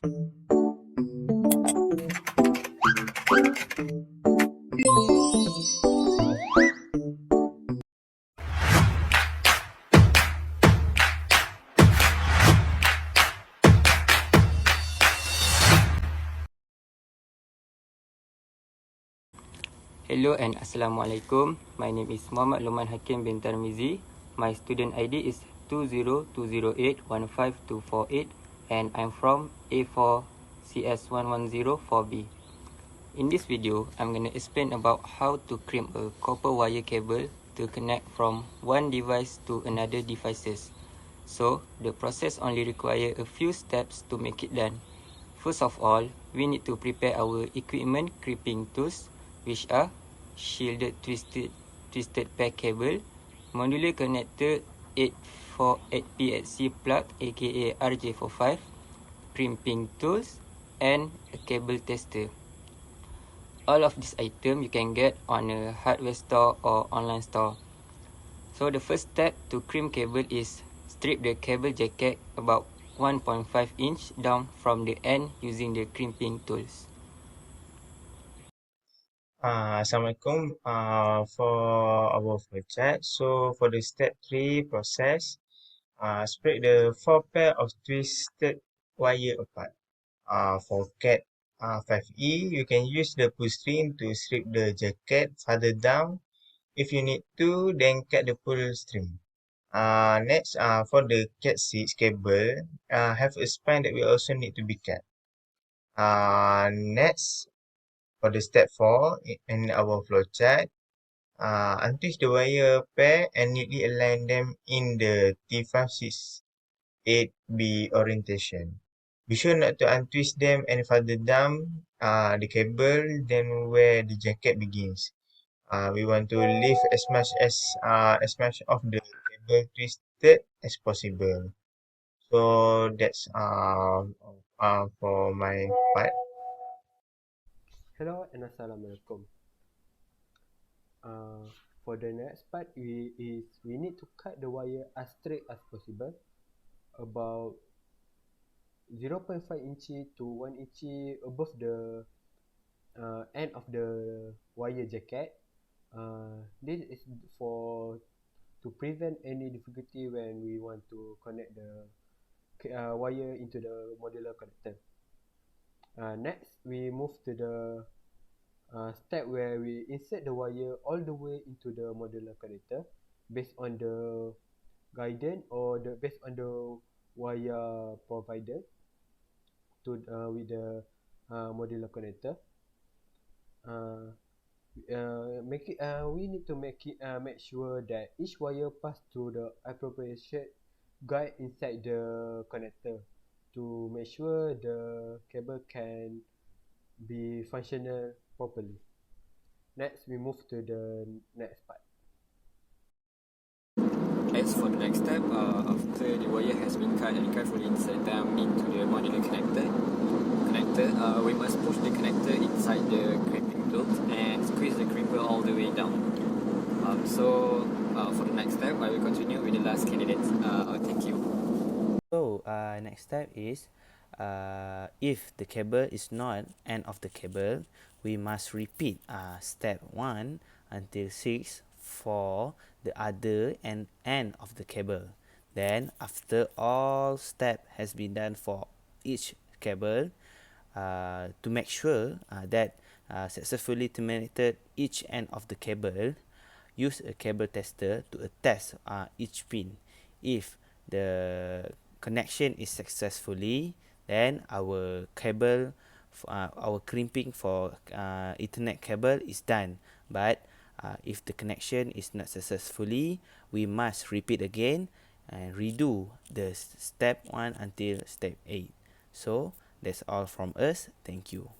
Hello and Assalamualaikum. My name is Muhammad HAKIM bin TARMIZI. My student ID is 202081524 and I'm from A4CS1104B. In this video, I'm going to explain about how to crimp a copper wire cable to connect from one device to another devices. So, the process only require a few steps to make it done. First of all, we need to prepare our equipment crimping tools, which are shielded twisted pair cable, modular connector 848PHC plug aka RJ45, crimping tools, and a cable tester. All of these items you can get on a hardware store or online store. So the first step to crimp cable is strip the cable jacket about 1.5 inch down from the end using the crimping tools. Assalamualaikum. For our flowchart, so for the step 3 process, spread the 4 pair of twisted wire apart. For CAT 5E, you can use the pull string to strip the jacket further down. If you need to, then cut the pull string. Next, for the CAT 6 cable, have a span that will also need to be cut. Next, for the step 4 in our flowchart, untwist the wire pair and neatly align them in the T568B orientation. Be sure not to untwist them any further down the cable than where the jacket begins. We want to leave as much of the cable twisted as possible. So that's for my part. Hello and Assalamualaikum. For the next part, we need to cut the wire as straight as possible, about 0.5 inch to 1 inch above the end of the wire jacket. This is to prevent any difficulty when we want to connect the wire into the modular connector. Next, we move to the step where we insert the wire all the way into the modular connector based on the guidance or based on the wire provided to with the modular connector. We need to make sure that each wire pass through the appropriate guide inside the connector to make sure the cable can be functional properly. Next, we move to the next part. As for the next step, after the wire has been cut and carefully insert them into the modular connector, we must push the connector inside the crimping tool and squeeze the crimper all the way down. For the next step, I will continue with the last candidate. Thank you. So next step is if the cable is not end of the cable, we must repeat step 1 until 6 for the other end of the cable. Then after all step has been done for each cable, to make sure that successfully terminated each end of the cable, use a cable tester to test each pin. If the connection is successfully, then our cable, our crimping for Ethernet cable is done. But if the connection is not successfully, we must repeat again and redo the step 1 until step 8. So that's all from us. Thank you.